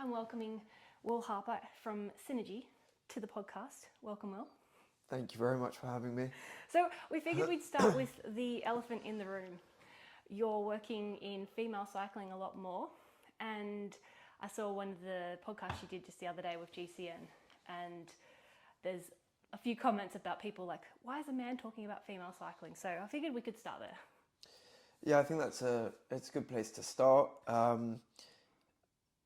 I'm welcoming Will Harper from Synergy to the podcast. Welcome, Will. Thank you very much for having me. So we figured we'd start with the elephant in the room. You're working in female cycling a lot more, and I saw one of the podcasts you did just the other day with GCN, and there's a few comments about people like, why is a man talking about female cycling? So I figured we could start there. Yeah, I think it's a good place to start.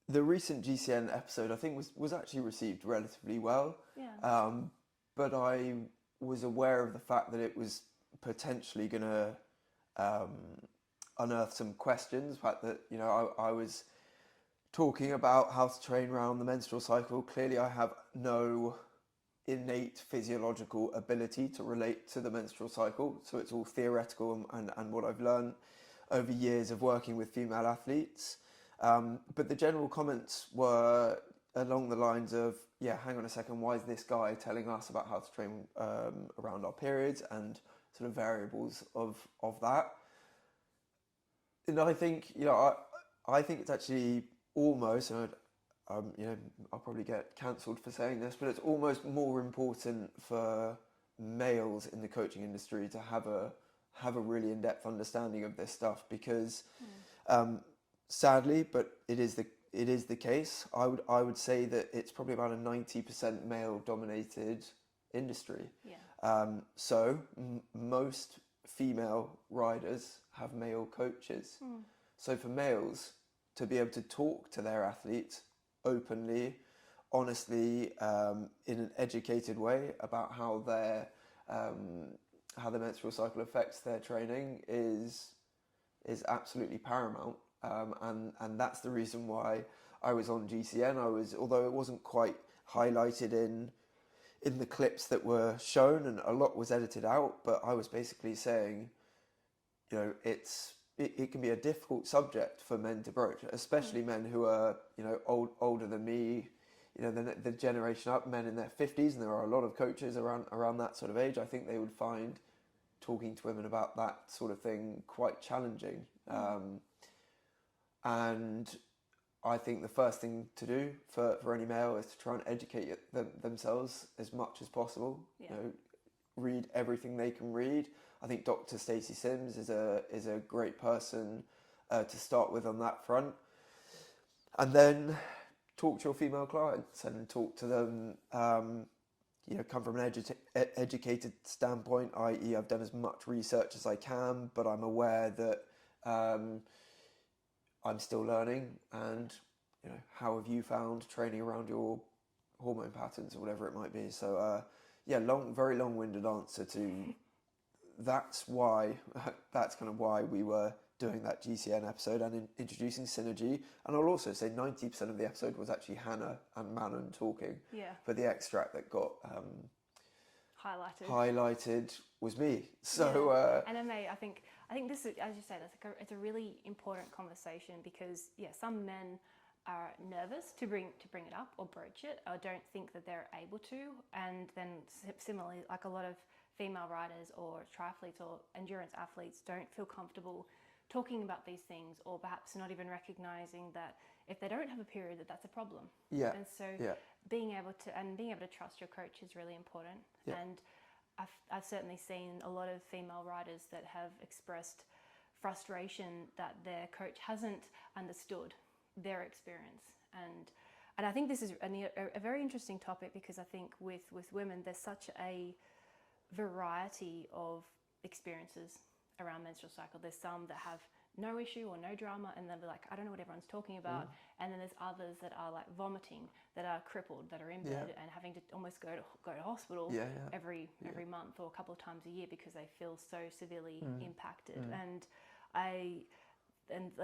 The recent GCN episode, I think, was actually received relatively well. Yeah. But I was aware of the fact that it was potentially going to unearth some questions. The fact that, I was talking about how to train around the menstrual cycle. Clearly, I have no innate physiological ability to relate to the menstrual cycle. So it's all theoretical and what I've learned over years of working with female athletes. But the general comments were along the lines of, yeah, hang on a second, why is this guy telling us about how to train around our periods and sort of variables of that? And I think, I think it's actually almost, and I'll probably get cancelled for saying this, but it's almost more important for males in the coaching industry to have a really in-depth understanding of this stuff because, sadly, but it is the case. I would say that it's probably about a 90% male-dominated industry. Yeah. So most female riders have male coaches. So for males to be able to talk to their athletes openly, honestly, in an educated way about how the menstrual cycle affects their training is absolutely paramount. And that's the reason why I was on GCN. Although it wasn't quite highlighted in the clips that were shown, and a lot was edited out, but I was basically saying, it can be a difficult subject for men to broach, especially men who are, older than me, the generation up, men in their 50s, and there are a lot of coaches around that sort of age. I think they would find talking to women about that sort of thing quite challenging. And I think the first thing to do for any male is to try and educate themselves as much as possible. Yeah. Read everything they can read. I think Dr. Stacey Sims is a great person to start with on that front. And then talk to your female clients and talk to them, come from an educated standpoint, i.e. I've done as much research as I can, but I'm aware that I'm still learning, and how have you found training around your hormone patterns or whatever it might be. So very long-winded answer to that's kind of why we were doing that GCN episode and introducing Synergy. And I'll also say 90% of the episode was actually Hannah and Manon talking. Yeah. But the extract that got highlighted was me. So and I think this is, as you say, it's a really important conversation because some men are nervous to bring it up or broach it, or don't think that they're able to, and then similarly, like a lot of female riders or triathletes or endurance athletes don't feel comfortable talking about these things, or perhaps not even recognizing that if they don't have a period, that's a problem. Yeah. And so being able to trust your coach is really important. Yeah. And I've certainly seen a lot of female riders that have expressed frustration that their coach hasn't understood their experience. And I think this is a very interesting topic because I think with women, there's such a variety of experiences around menstrual cycle. There's some that have no issue or no drama, and they'll be like, I don't know what everyone's talking about. And then there's others that are like vomiting, that are crippled, that are in bed and having to almost go to hospital every month or a couple of times a year because they feel so severely impacted. And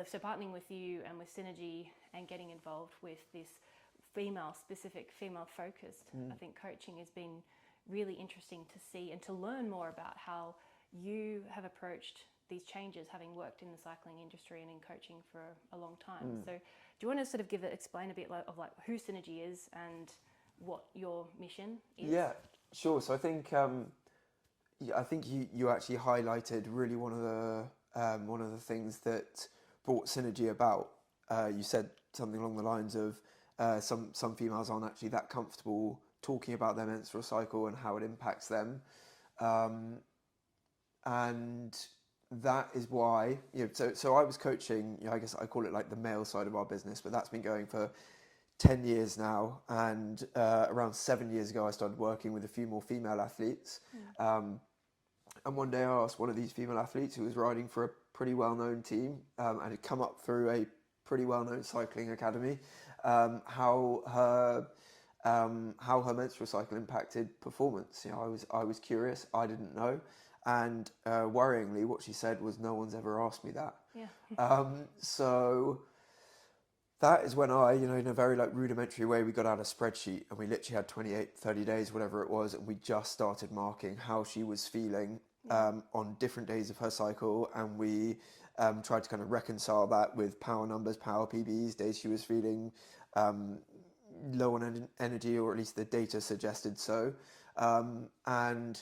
so partnering with you and with Synergy and getting involved with this female-specific, female-focused, I think coaching has been really interesting to see and to learn more about how you have approached these changes, having worked in the cycling industry and in coaching for a long time. So do you want to sort of explain a bit of like who Synergy is and what your mission is? Yeah, sure. So I think you actually highlighted really one of the things that brought Synergy about. You said something along the lines of some females aren't actually that comfortable talking about their menstrual cycle and how it impacts them. And that is why, so I was coaching, I guess I call it like the male side of our business, but that's been going for 10 years now. And around 7 years ago, I started working with a few more female athletes. And one day I asked one of these female athletes who was riding for a pretty well-known team and had come up through a pretty well-known cycling academy, how her menstrual cycle impacted performance. I was curious. I didn't know. And worryingly, what she said was, no one's ever asked me that. Yeah. So that is when I, in a very like rudimentary way, we got out a spreadsheet and we literally had 28, 30 days, whatever it was. And we just started marking how she was feeling on different days of her cycle. And we tried to kind of reconcile that with power numbers, power PBs, days she was feeling low on energy, or at least the data suggested so. And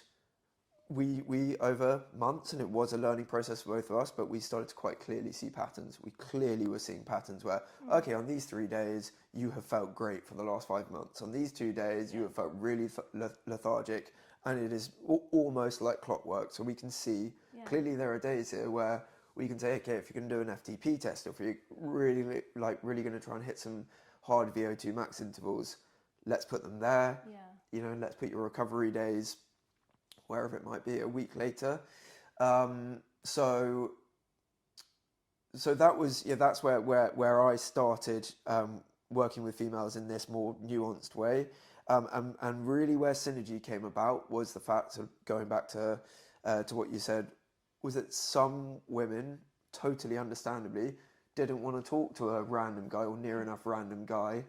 we over months, and it was a learning process for both of us, but we started to quite clearly see patterns. We clearly were seeing patterns where, okay, on these 3 days, you have felt great for the last 5 months. On these 2 days, you have felt really lethargic, and it is almost like clockwork. So we can see clearly there are days here where we can say, okay, if you're going to do an FTP test, or if you're really going to try and hit some hard VO2 max intervals, let's put them there. Let's put your recovery days wherever it might be a week later. So that was, that's where I started working with females in this more nuanced way. And really where synergy came about was the fact of going back to what you said, was that some women, totally understandably, didn't want to talk to a random guy or near enough random guy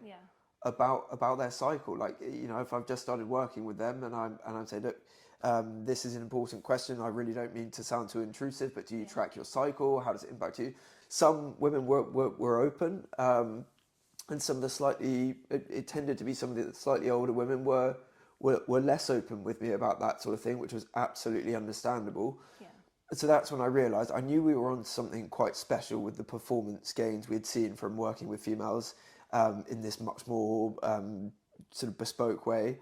about their cycle. Like, if I've just started working with them and I'm saying, look, this is an important question. I really don't mean to sound too intrusive, but do you track your cycle? How does it impact you? Some women were open, and some of the it tended to be some of the slightly older women were less open with me about that sort of thing, which was absolutely understandable. So that's when I realised I knew we were on something quite special with the performance gains we had seen from working with females in this much more sort of bespoke way.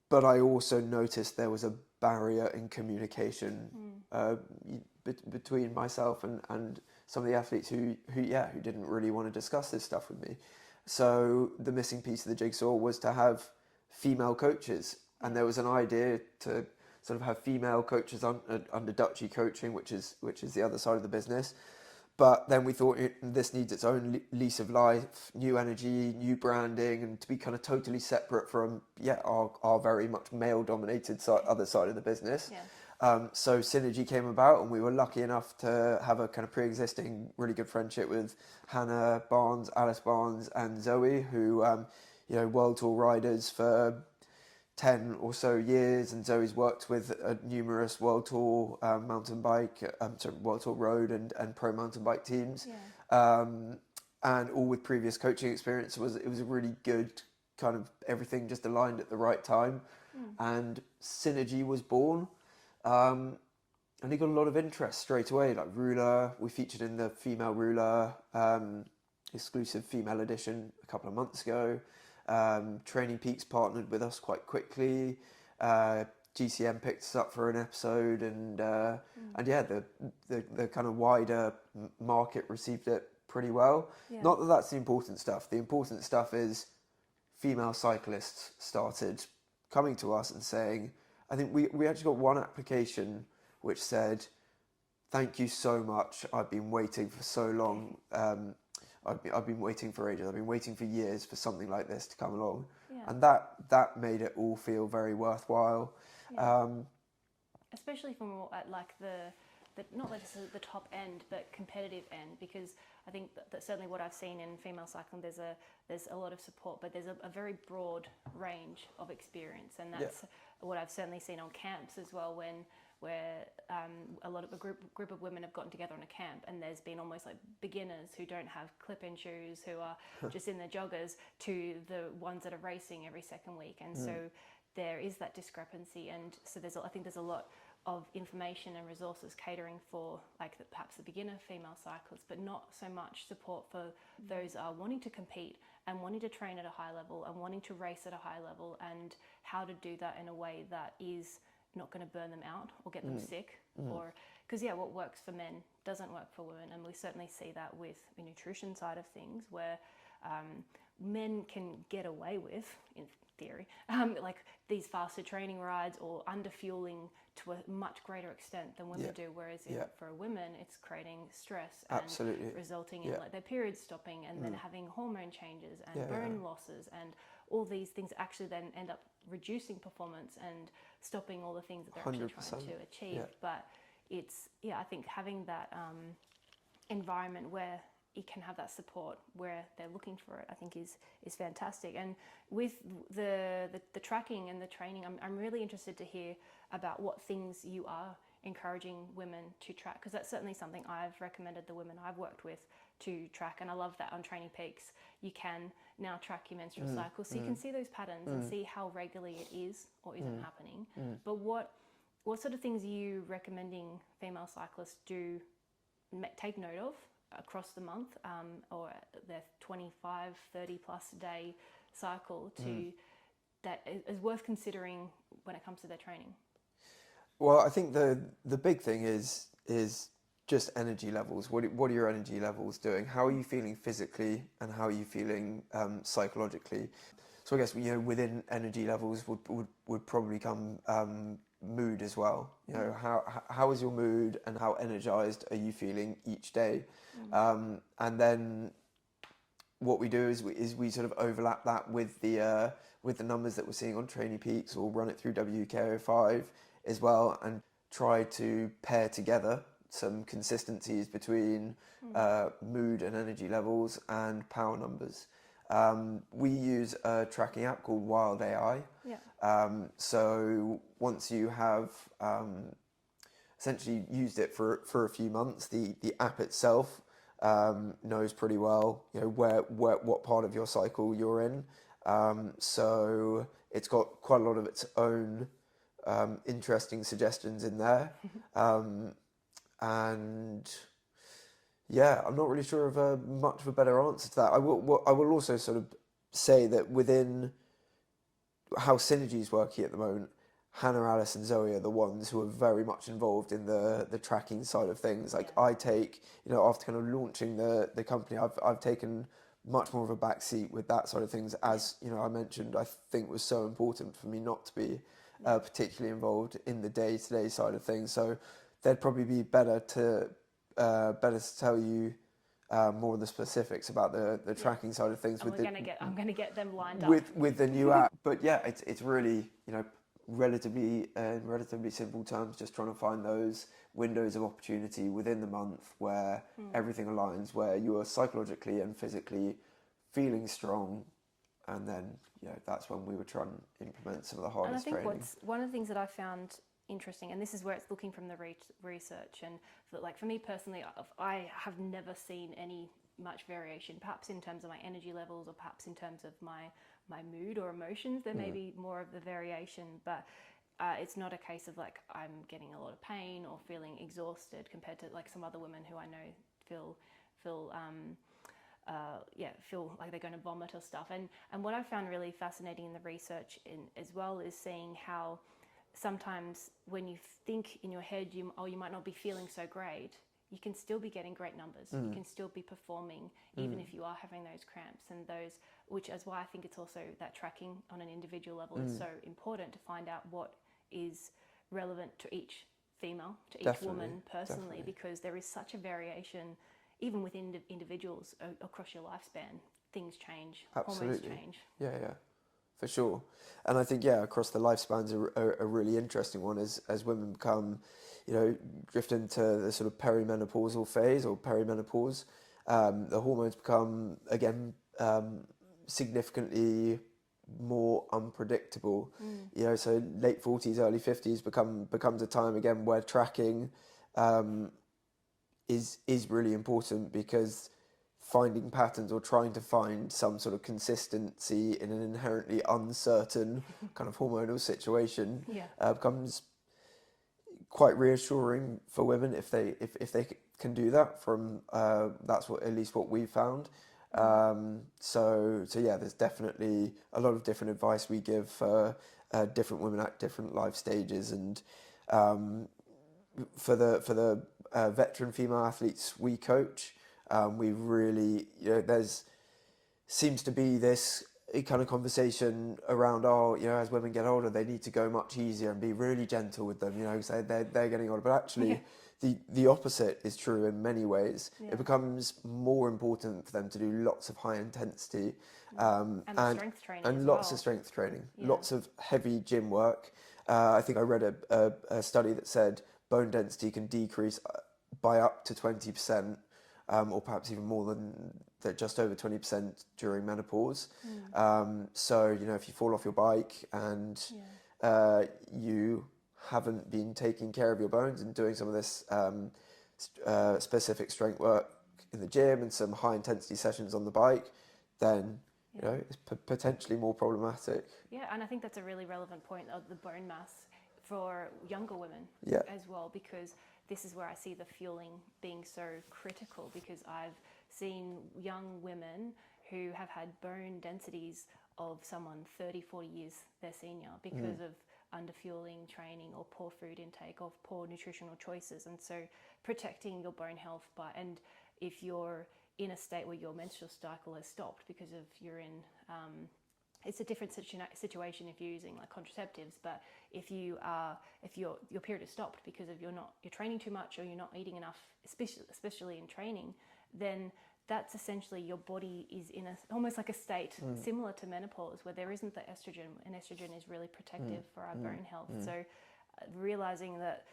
But I also noticed there was a barrier in communication between myself and some of the athletes who didn't really want to discuss this stuff with me. So the missing piece of the jigsaw was to have female coaches, and there was an idea to sort of have female coaches under Dutchy coaching, which is the other side of the business. But then we thought this needs its own lease of life, new energy, new branding, and to be kind of totally separate from our very much male-dominated other side of the business. So synergy came about, and we were lucky enough to have a kind of pre-existing really good friendship with Hannah Barnes, Alice Barnes, and Zoe, who World Tour riders for 10 or so years, and Zoe's worked with numerous World Tour World Tour road and pro mountain bike teams, and all with previous coaching experience. It was a really good kind of everything just aligned at the right time, and synergy was born, and he got a lot of interest straight away. Like Ruler, we featured in the female Ruler exclusive female edition a couple of months ago. Training Peaks partnered with us quite quickly. GCM picked us up for an episode, and the kind of wider market received it pretty well. Not that that's the important stuff. The important stuff is female cyclists started coming to us and saying, I think we actually got one application which said, thank you so much, I've been waiting for so long. I've been waiting for ages. I've been waiting for years for something like this to come along, and that made it all feel very worthwhile. Especially from at like the not necessarily the top end, but competitive end, because I think that certainly what I've seen in female cycling, there's a lot of support, but there's a very broad range of experience, and that's what I've certainly seen on camps as well, where a lot of a group of women have gotten together on a camp, and there's been almost like beginners who don't have clip-in shoes, who are just in their joggers, to the ones that are racing every second week, and so there is that discrepancy, and so I think there's a lot of information and resources catering for like perhaps the beginner female cyclists, but not so much support for those wanting to compete and wanting to train at a high level and wanting to race at a high level, and how to do that in a way that is not going to burn them out or get them sick. Or because what works for men doesn't work for women, and we certainly see that with the nutrition side of things, where men can get away with, in theory, like these faster training rides or under fueling to a much greater extent than women do, whereas for women it's creating stress and resulting in like their periods stopping and then having hormone changes and bone losses, and all these things actually then end up reducing performance and stopping all the things that they're actually trying to achieve. But it's I think having that environment where you can have that support where they're looking for it, I think is fantastic. And with the tracking and the training, I'm really interested to hear about what things you are encouraging women to track, because that's certainly something I've recommended the women I've worked with to track. And I love that on Training Peaks you can now track your menstrual cycle, so you can see those patterns and see how regularly it is or isn't happening. But what sort of things are you recommending female cyclists do take note of across the month, or their 25, 30 plus day cycle that is worth considering when it comes to their training? Well, I think the big thing is just energy levels. What are your energy levels doing? How are you feeling physically, and how are you feeling psychologically? So I guess within energy levels would probably come mood as well. How is your mood, and how energized are you feeling each day? And then what we do is we sort of overlap that with the numbers that we're seeing on Training Peaks, or run it through WKO5 as well, and try to pair together some consistencies between mood and energy levels and power numbers. We use a tracking app called Wild AI. So once you have essentially used it for a few months, the app itself knows pretty well what part of your cycle you're in. So it's got quite a lot of its own interesting suggestions in there. And I'm not really sure of much of a better answer to that. I will also sort of say that within how Synergy's working at the moment, Hannah, Alice and Zoe are the ones who are very much involved in the tracking side of things. Like I take, after kind of launching the company, I've taken much more of a back seat with that side of things. As I mentioned, I think it was so important for me not to be particularly involved in the day-to-day side of things. So they'd probably be better to tell you more of the specifics about the tracking side of things. I'm going to get them lined up with the new app. But it's really relatively simple terms, just trying to find those windows of opportunity within the month where everything aligns, where you are psychologically and physically feeling strong, and then that's when we would try and implement some of the hardest training. And I think one of the things that I found interesting, and this is where it's looking from the research, and for me personally, I have never seen any much variation, perhaps in terms of my energy levels, or perhaps in terms of my mood or emotions. There may be more of the variation, but it's not a case of like I'm getting a lot of pain or feeling exhausted compared to like some other women who I know feel like they're going to vomit or stuff. And what I found really fascinating in the research as well is seeing how sometimes when you think in your head you might not be feeling so great, you can still be getting great numbers. You can still be performing even if you are having those cramps, and those, which is why I think it's also that tracking on an individual level is so important, to find out what is relevant to each female, to each woman personally, because there is such a variation even within individuals across your lifespan. Things change, hormones change. For sure. And I think across the lifespan's a really interesting one as women become drift into the sort of perimenopausal phase or perimenopause. The hormones become again significantly more unpredictable. So late 40s, early 50s becomes a time again where tracking is really important, because finding patterns or trying to find some sort of consistency in an inherently uncertain kind of hormonal situation becomes quite reassuring for women if they can do that. From that's what at least what we've found. So yeah, there's definitely a lot of different advice we give for different women at different life stages, and for the veteran female athletes we coach, we really, there's seems to be this kind of conversation around, as women get older, they need to go much easier and be really gentle with them, so they're getting older. But actually, the opposite is true in many ways. It becomes more important for them to do lots of high intensity and strength training and as lots well. of strength training, lots of heavy gym work. I think I read a study that said bone density can decrease by up to 20%, or perhaps even more than that, just over 20% during menopause. So, if you fall off your bike and you haven't been taking care of your bones and doing some of this specific strength work in the gym and some high intensity sessions on the bike, then it's potentially more problematic. Yeah, and I think that's a really relevant point of the bone mass for younger women as well, because this is where I see the fueling being so critical, because I've seen young women who have had bone densities of someone 30, 40 years their senior because of underfueling training or poor food intake or poor nutritional choices. And so protecting your bone health and if you're in a state where your menstrual cycle has stopped because of you're in it's a different situation if you're using like contraceptives, but if your period has stopped because of you're training too much or you're not eating enough, especially in training, then that's essentially your body is in almost like a state similar to menopause where there isn't the estrogen, and estrogen is really protective for our bone health. So realizing that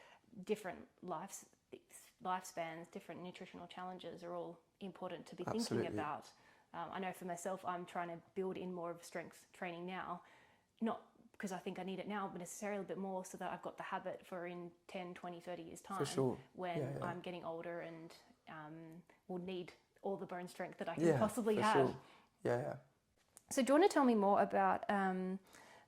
different lifespans, different nutritional challenges are all important to be thinking about. I know for myself, I'm trying to build in more of strength training now, not because I think I need it now, but necessarily a bit more so that I've got the habit for in 10, 20, 30 years time when I'm getting older and will need all the bone strength that I can possibly have. Sure. So do you want to tell me more about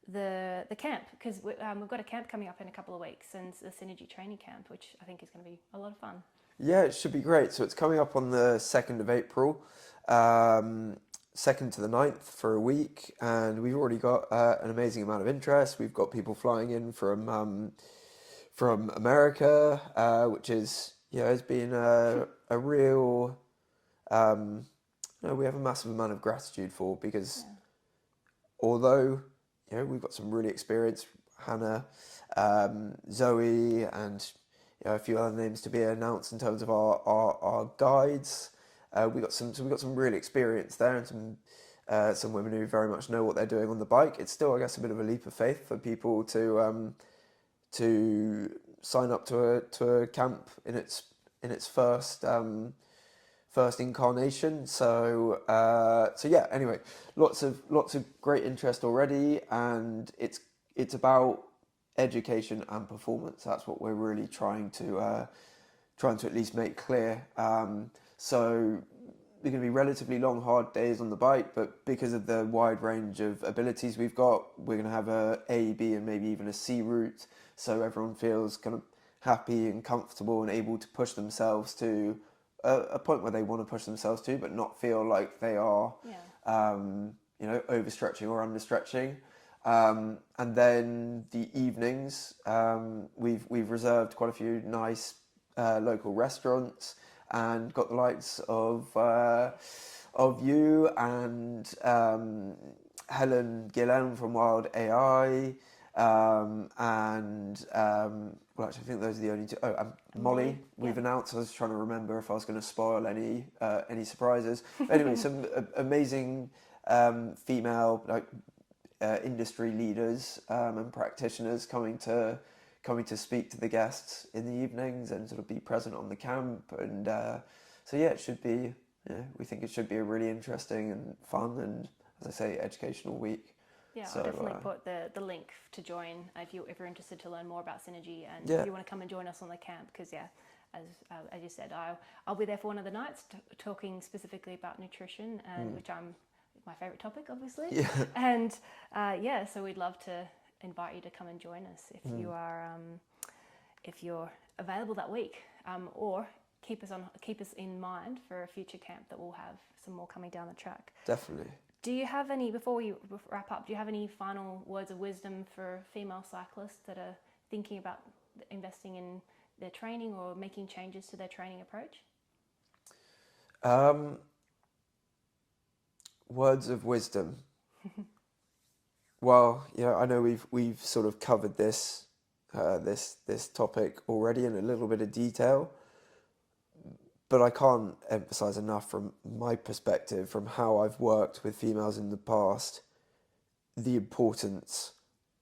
the camp? Because we've got a camp coming up in a couple of weeks, and the Synergy Training Camp, which I think is going to be a lot of fun. Yeah, it should be great. So it's coming up on the 2nd of April, 2nd to the 9th for a week, and we've already got an amazing amount of interest. We've got people flying in from America, which is has been a real we have a massive amount of gratitude for, because although we've got some really experienced Hannah, Zoe, and a few other names to be announced in terms of our guides. We got some real experience there, and some women who very much know what they're doing on the bike. It's still, I guess, a bit of a leap of faith for people to sign up to a camp in its first incarnation. So yeah. Anyway, lots of great interest already, and it's about education and performance. That's what we're really trying to at least make clear. So they're going to be relatively long, hard days on the bike, but because of the wide range of abilities we've got, we're going to have A, B, and maybe even a C route, so everyone feels kind of happy and comfortable and able to push themselves to a point where they want to push themselves to, but not feel like they are, overstretching or understretching. And then the evenings, we've reserved quite a few nice local restaurants, and got the likes of you and Helen Gillen from Wild AI, and well, actually, I think those are the only two. Oh, Molly, we've announced. I was trying to remember if I was going to spoil any surprises. Anyway, some amazing female industry leaders and practitioners coming to speak to the guests in the evenings and sort of be present on the camp. And so yeah, it should be. We think it should be a really interesting and fun and, as I say, educational week. Yeah, I'll definitely put the link to join if you're interested to learn more about Synergy, and if you want to come and join us on the camp, because as you said, I'll be there for one of the nights talking specifically about nutrition, and which I'm my favorite topic, obviously. Yeah. And so we'd love to invite you to come and join us if you are if you're available that week, or keep us in mind for a future camp that we'll have some more coming down the track. Definitely. Do you have any, before we wrap up, do you have any final words of wisdom for female cyclists that are thinking about investing in their training or making changes to their training approach? Words of wisdom. Well, I know we've sort of covered this topic already in a little bit of detail, but I can't emphasize enough from my perspective, from how I've worked with females in the past, the importance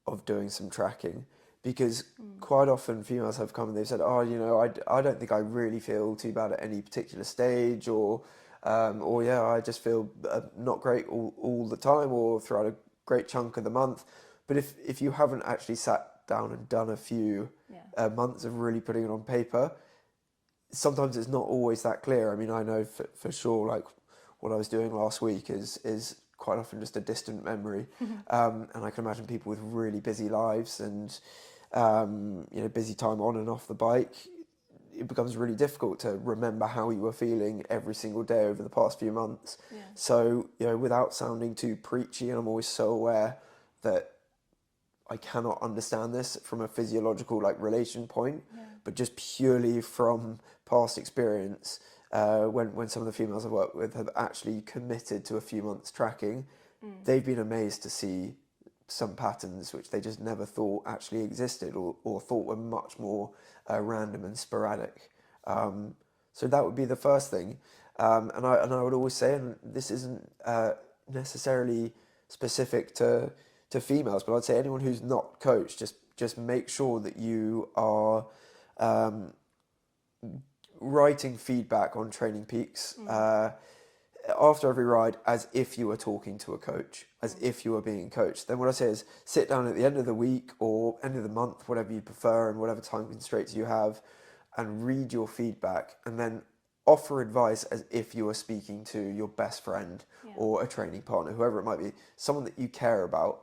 of doing some tracking. Because quite often females have come and they've said, I don't think I really feel too bad at any particular stage, or I just feel not great all the time or throughout a great chunk of the month. But if you haven't actually sat down and done a few months of really putting it on paper, sometimes it's not always that clear. I mean, I know for sure, like what I was doing last week is quite often just a distant memory. And I can imagine people with really busy lives and busy time on and off the bike, it becomes really difficult to remember how you were feeling every single day over the past few months. Yeah. So, without sounding too preachy, and I'm always so aware that I cannot understand this from a physiological relation point, but just purely from past experience, when some of the females I've worked with have actually committed to a few months tracking, they've been amazed to see some patterns which they just never thought actually existed, or thought were much more random and sporadic. So that would be the first thing. And I would always say, and this isn't necessarily specific to females, but I'd say anyone who's not coached, just make sure that you are writing feedback on Training Peaks after every ride, as if you were talking to a coach, as if you were being coached. Then what I say is sit down at the end of the week or end of the month, whatever you prefer and whatever time constraints you have, and read your feedback, and then offer advice as if you were speaking to your best friend or a training partner, whoever it might be, someone that you care about.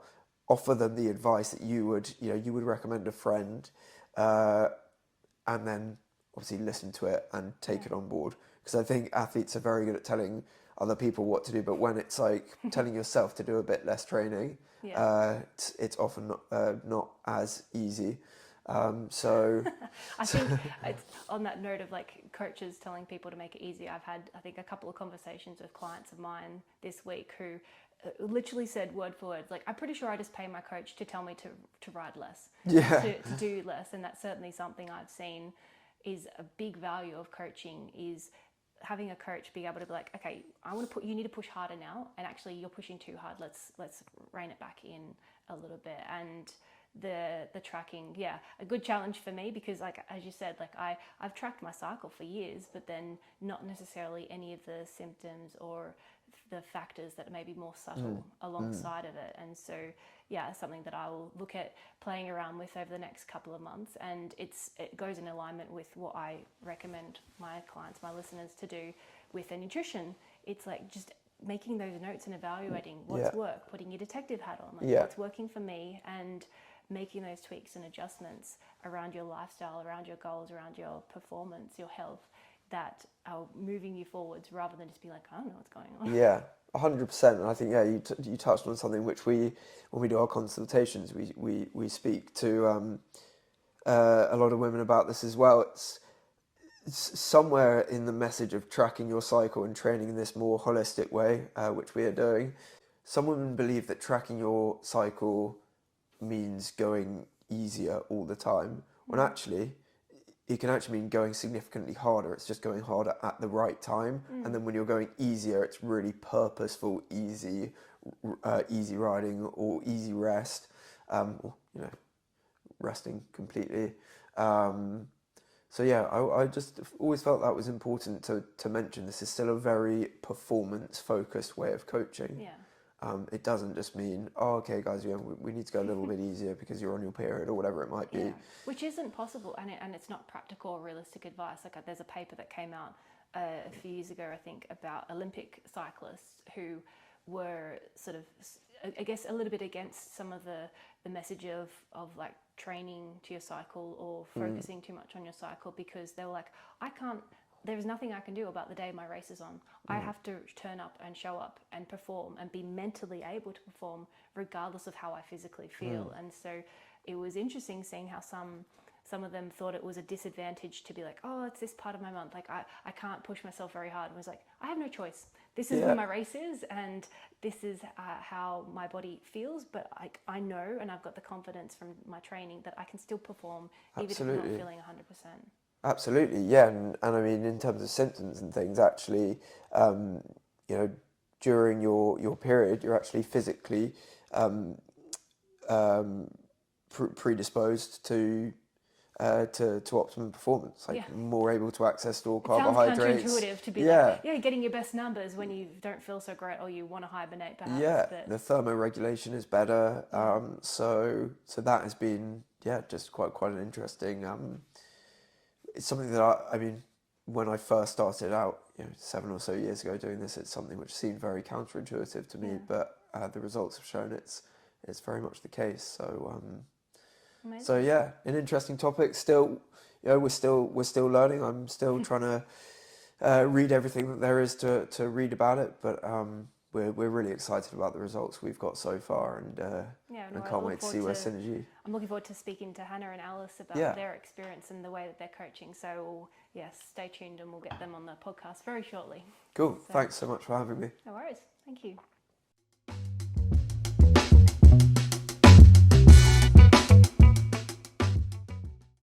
Offer them the advice that you would recommend a friend, and then obviously listen to it and take it on board. Because I think athletes are very good at telling other people what to do, but when it's like telling yourself to do a bit less training, it's often not as easy. So I think it's on that note of coaches telling people to make it easy. I've had, I think, a couple of conversations with clients of mine this week who literally said word for word, I'm pretty sure I just pay my coach to tell me to ride less, to do less. And that's certainly something I've seen is a big value of coaching, is having a coach be able to be like, okay, you need to push harder now, and actually you're pushing too hard. Let's rein it back in a little bit. And the tracking, a good challenge for me, because as you said, I've tracked my cycle for years, but then not necessarily any of the symptoms or the factors that may be more subtle alongside of it. And so something that I will look at playing around with over the next couple of months, and it goes in alignment with what I recommend my clients, my listeners, to do with their nutrition. It's just making those notes and evaluating what's worked, putting your detective hat on, what's working for me, and making those tweaks and adjustments around your lifestyle, around your goals, around your performance, your health, that are moving you forwards, rather than just be like, I don't know what's going on. Yeah, 100%. And I think you touched on something which when we do our consultations, we speak to a lot of women about this as well. It's somewhere in the message of tracking your cycle and training in this more holistic way, which we are doing. Some women believe that tracking your cycle means going easier all the time, when actually it can actually mean going significantly harder. It's just going harder at the right time. And then when you're going easier, it's really purposeful, easy riding or easy rest, or, resting completely. So I just always felt that was important to mention. This is still a very performance-focused way of coaching. Yeah. It doesn't just mean, okay, guys, we need to go a little bit easier because you're on your period or whatever it might be. Yeah. Which isn't possible, and it's not practical or realistic advice. There's a paper that came out a few years ago, I think, about Olympic cyclists who were sort of, I guess, a little bit against some of the message of training to your cycle or focusing too much on your cycle, because they were like, there's nothing I can do about the day my race is on. I have to turn up and show up and perform and be mentally able to perform regardless of how I physically feel. And so it was interesting seeing how some of them thought it was a disadvantage to be like, oh, it's this part of my month, like I can't push myself very hard. And was like, I have no choice. This is when my race is, and this is how my body feels. But I know, and I've got the confidence from my training that I can still perform even if I'm not feeling 100%. Absolutely, yeah, and I mean, in terms of symptoms and things, actually, during your period, you're actually physically predisposed to optimum performance, like more able to access stored carbohydrates. Sounds counterintuitive to be like, getting your best numbers when you don't feel so great or you want to hibernate perhaps. Yeah, the thermoregulation is better. So that has been just quite an interesting. It's something that I mean, when I first started out, 7 or so years ago doing this, it's something which seemed very counterintuitive to me, but the results have shown it's very much the case. So. Amazing. So yeah, an interesting topic. Still, we're still learning. I'm still trying to read everything that there is to read about it. But we're really excited about the results we've got so far, and I can't wait to see where synergy. I'm looking forward to speaking to Hannah and Alice about their experience and the way that they're coaching. So yes, stay tuned, and we'll get them on the podcast very shortly. Cool. Thanks so much for having me. No worries. Thank you.